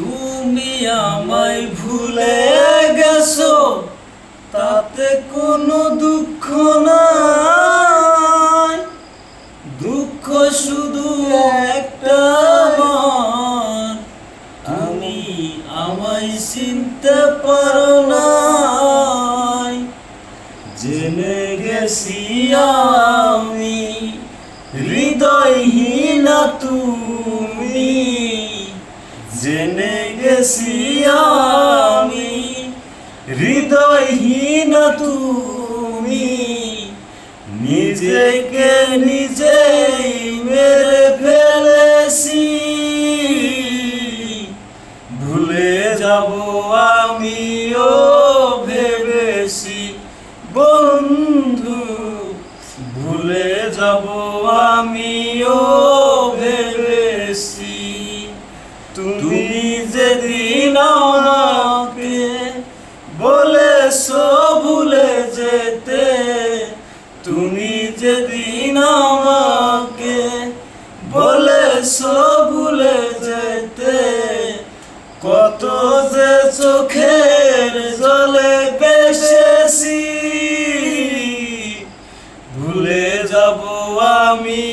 তুমি আমায় ভুলে গেছো, তাতে কোনো দুঃখ নাই। দুঃখ শুধু একটা, তুমি আমায় চিনতে পারো নাই। জেনে গেছি আমি হৃদয়হীনা তুমি, জেনে গেছি আমি হৃদয়হীনা তুমি। নিজেকে নিজেই মেরে ফেলেছি, ভুলে যাব আমিও ভেবেছি বন্ধু, ভুলে যাব আমিও ভেবেছি। তুমি যেদিন আমাকে বলেছো ভুলে যেতে, তুমি যেদিন আমাকে বলেছো ভুলে যেতে, কত যে চোখের জলে বেসেছি, ভুলে যাব আমি